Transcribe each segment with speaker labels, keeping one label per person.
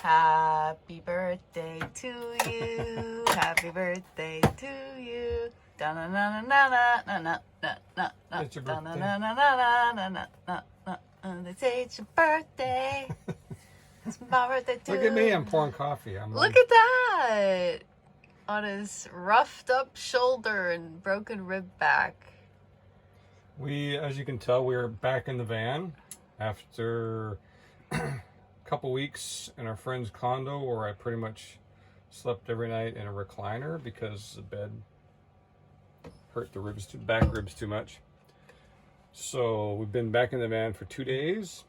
Speaker 1: Happy birthday to you. Happy birthday to you.
Speaker 2: It's your birthday.
Speaker 1: They say it's your birthday. It's my birthday too.
Speaker 2: Look at me, I'm pouring coffee.
Speaker 1: Look at that. On his roughed up shoulder and broken rib back.
Speaker 2: We, as you can tell, we're back in the van after a couple weeks in our friend's condo where I pretty much slept every night in a recliner because the bed hurt the back ribs too much. So we've been back in the van for 2 days,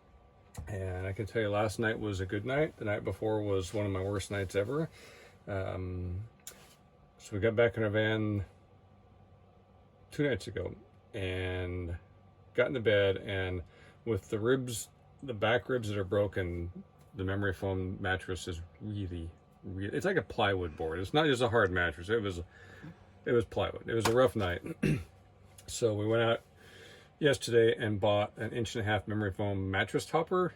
Speaker 2: and I can tell you last night was a good night. The night before was one of my worst nights ever. So we got back in our van 2 nights ago and got in the bed, and with the ribs, the back ribs that are broken, the memory foam mattress is really, it's like a plywood board. It's not just a hard mattress. It was plywood. It was a rough night. So we went out yesterday and bought an 1.5-inch memory foam mattress topper.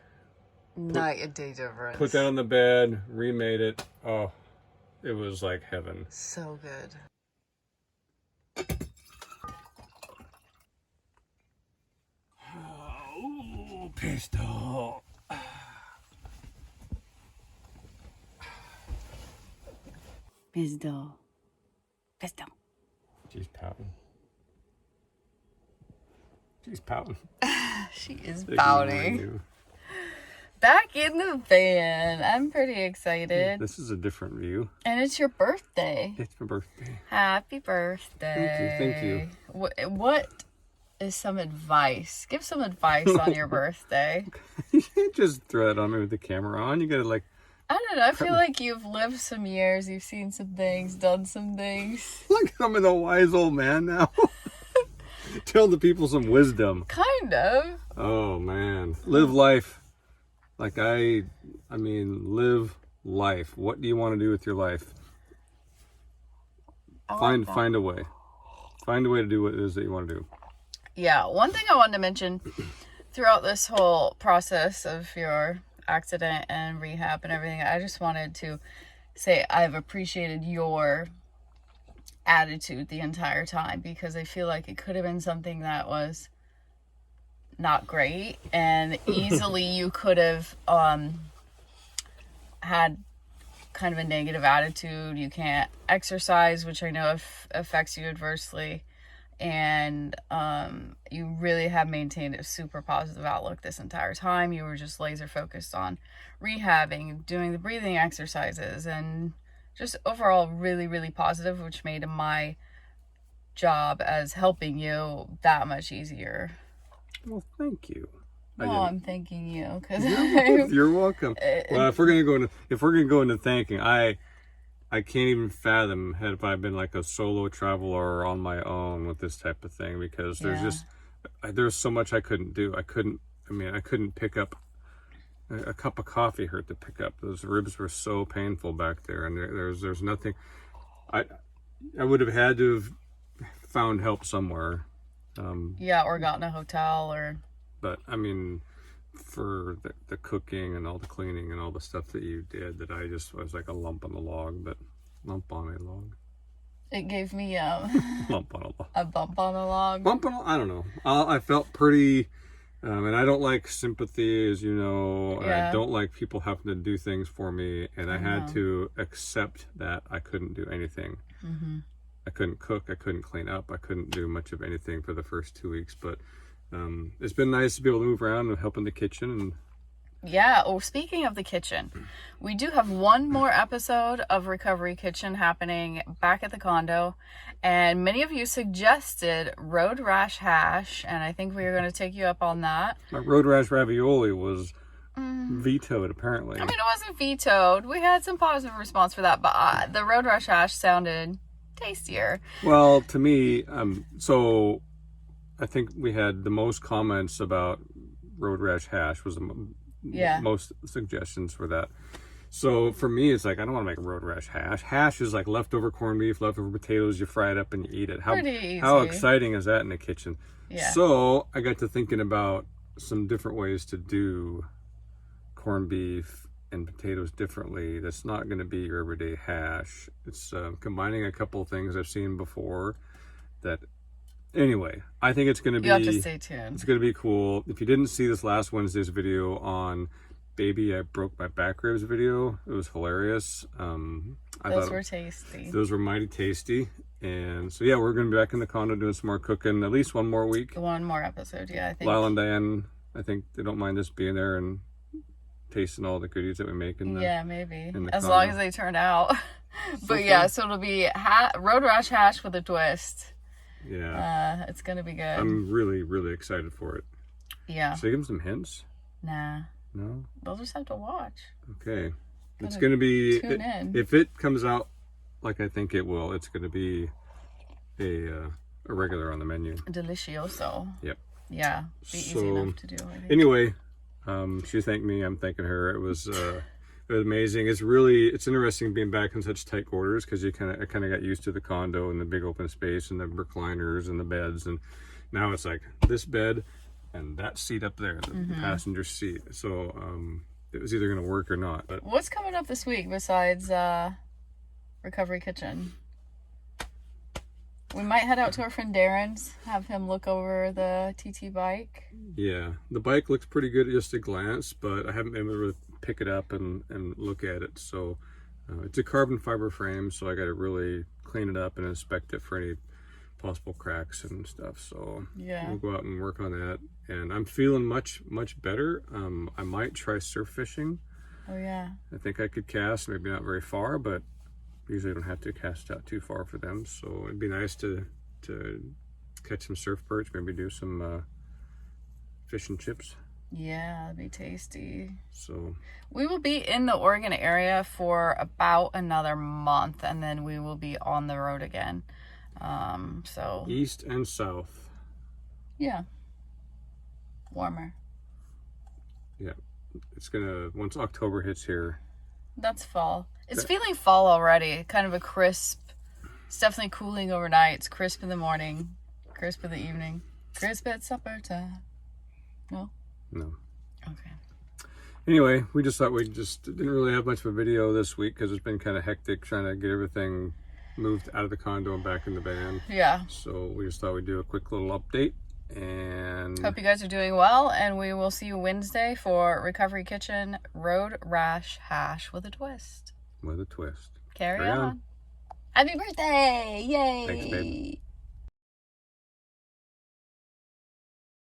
Speaker 1: Night and day difference.
Speaker 2: Put that on the bed, remade it. Oh, it was like heaven.
Speaker 1: So good.
Speaker 2: Oh, pistol.
Speaker 1: Pistol.
Speaker 2: She's pouting. She's pouting.
Speaker 1: She is pouting. Back in the van. I'm pretty excited.
Speaker 2: This is a different view.
Speaker 1: And it's your birthday.
Speaker 2: It's my birthday.
Speaker 1: Happy birthday.
Speaker 2: Thank you.
Speaker 1: What is some advice? Give some advice on your birthday.
Speaker 2: You can't just throw it on me with the camera on. You gotta
Speaker 1: I don't know. I feel like you've lived some years. You've seen some things, done some things.
Speaker 2: Look, I'm a wise old man now. Tell the people some wisdom.
Speaker 1: Kind of.
Speaker 2: Oh man, live life. Like I mean, live life. What do you want to do with your life? Find a way. Find a way to do what it is that you want to do.
Speaker 1: Yeah, one thing I wanted to mention throughout this whole process of your accident and rehab and everything, I just wanted to say I've appreciated your attitude the entire time, because I feel like it could have been something that was not great, and easily you could have had kind of a negative attitude. You can't exercise, which I know affects you adversely, and you really have maintained a super positive outlook this entire time. You were just laser focused on rehabbing, doing the breathing exercises, and just overall really, really positive, which made my job as helping you that much easier.
Speaker 2: Well, thank you.
Speaker 1: No, I'm thanking you because
Speaker 2: you're welcome. Well, if we're gonna go into thanking, I can't even fathom had I been like a solo traveler on my own with this type of thing, because there's so much I couldn't do. I couldn't pick up a cup of coffee. Hurt to pick up. Those ribs were so painful back there, and there's nothing. I would have had to have found help somewhere.
Speaker 1: Or gotten a hotel or.
Speaker 2: But I mean, for the cooking and all the cleaning and all the stuff that you did, that I was like a lump on a log.
Speaker 1: It gave me
Speaker 2: lump on a log.
Speaker 1: A bump on a log.
Speaker 2: I don't know. I felt pretty, and I don't like sympathy, as you know. And I don't like people having to do things for me, and I had to accept that I couldn't do anything. Mm-hmm. I couldn't cook. I couldn't clean up. I couldn't do much of anything for the first 2 weeks, but. It's been nice to be able to move around and help in the kitchen. And
Speaker 1: speaking of the kitchen, we do have one more episode of Recovery Kitchen happening back at the condo, and many of you suggested road rash hash, and I think we are going to take you up on that.
Speaker 2: My road rash ravioli was vetoed, apparently.
Speaker 1: I mean, it wasn't vetoed. We had some positive response for that, but the road rash hash sounded tastier.
Speaker 2: Well, to me, so I think we had the most comments about road rash hash was the most suggestions for that. So for me, it's like, I don't want to make a road rash hash. Hash is like leftover corned beef, leftover potatoes, you fry it up and you eat it. How exciting is that in the kitchen? Yeah. So I got to thinking about some different ways to do corned beef and potatoes differently. That's not going to be your everyday hash. It's combining a couple of things I've seen before. That anyway, I think it's going to be.
Speaker 1: You have to stay tuned.
Speaker 2: It's going to be cool. If you didn't see this last Wednesday's video on Baby, I Broke My Back Ribs video, it was hilarious.
Speaker 1: Those were tasty.
Speaker 2: Those were mighty tasty. And so yeah, we're going to be back in the condo doing some more cooking, at least one more week.
Speaker 1: One more episode, yeah, I think.
Speaker 2: Lyle and Diane, I think they don't mind us being there and tasting all the goodies that we make in the
Speaker 1: maybe
Speaker 2: in the
Speaker 1: as
Speaker 2: condo.
Speaker 1: long as they turn out. But yeah, so it'll be Road Rash hash with a twist.
Speaker 2: Yeah,
Speaker 1: it's gonna be good.
Speaker 2: I'm really, really excited for it.
Speaker 1: Yeah.
Speaker 2: Should I give them some hints?
Speaker 1: Nah.
Speaker 2: No.
Speaker 1: They'll just have to watch.
Speaker 2: Okay. It's gonna be
Speaker 1: tune in.
Speaker 2: If it comes out like I think it will, it's gonna be a regular on the menu.
Speaker 1: Delicioso.
Speaker 2: Yep.
Speaker 1: Yeah. Be easy enough to do. I think.
Speaker 2: Anyway, she thanked me. I'm thanking her. It was amazing. It's interesting being back in such tight quarters because I kind of got used to the condo and the big open space and the recliners and the beds, and now it's like this bed and that seat up there, the passenger seat. So it was either going to work or not. But
Speaker 1: what's coming up this week besides Recovery Kitchen? We might head out to our friend Darren's, have him look over the TT bike.
Speaker 2: Yeah, the bike looks pretty good at just a glance, but I haven't been able to pick it up and look at it. So it's a carbon fiber frame, so I got to really clean it up and inspect it for any possible cracks and stuff. So
Speaker 1: yeah,
Speaker 2: we'll go out and work on that. And I'm feeling much better. I might try surf fishing.
Speaker 1: Oh yeah.
Speaker 2: I think I could cast, maybe not very far, but usually I don't have to cast out too far for them. So it'd be nice to catch some surf perch, maybe do some fish and chips.
Speaker 1: Yeah, that'd be tasty.
Speaker 2: So
Speaker 1: we will be in the Oregon area for about another month, and then we will be on the road again. So
Speaker 2: east and south.
Speaker 1: Yeah. Warmer.
Speaker 2: Yeah. It's gonna, once October hits here.
Speaker 1: That's fall. It's feeling fall already. Kind of a crisp. It's definitely cooling overnight. It's crisp in the morning, crisp in the evening, crisp at supper time. No?
Speaker 2: No.
Speaker 1: Okay.
Speaker 2: Anyway, we just thought we just didn't really have much of a video this week because it's been kind of hectic trying to get everything moved out of the condo and back in the van.
Speaker 1: Yeah.
Speaker 2: So we just thought we'd do a quick little update. And
Speaker 1: hope you guys are doing well, and we will see you Wednesday for Recovery Kitchen Road Rash hash with a twist.
Speaker 2: With a twist.
Speaker 1: Carry on. Happy birthday! Yay!
Speaker 2: Thanks, babe.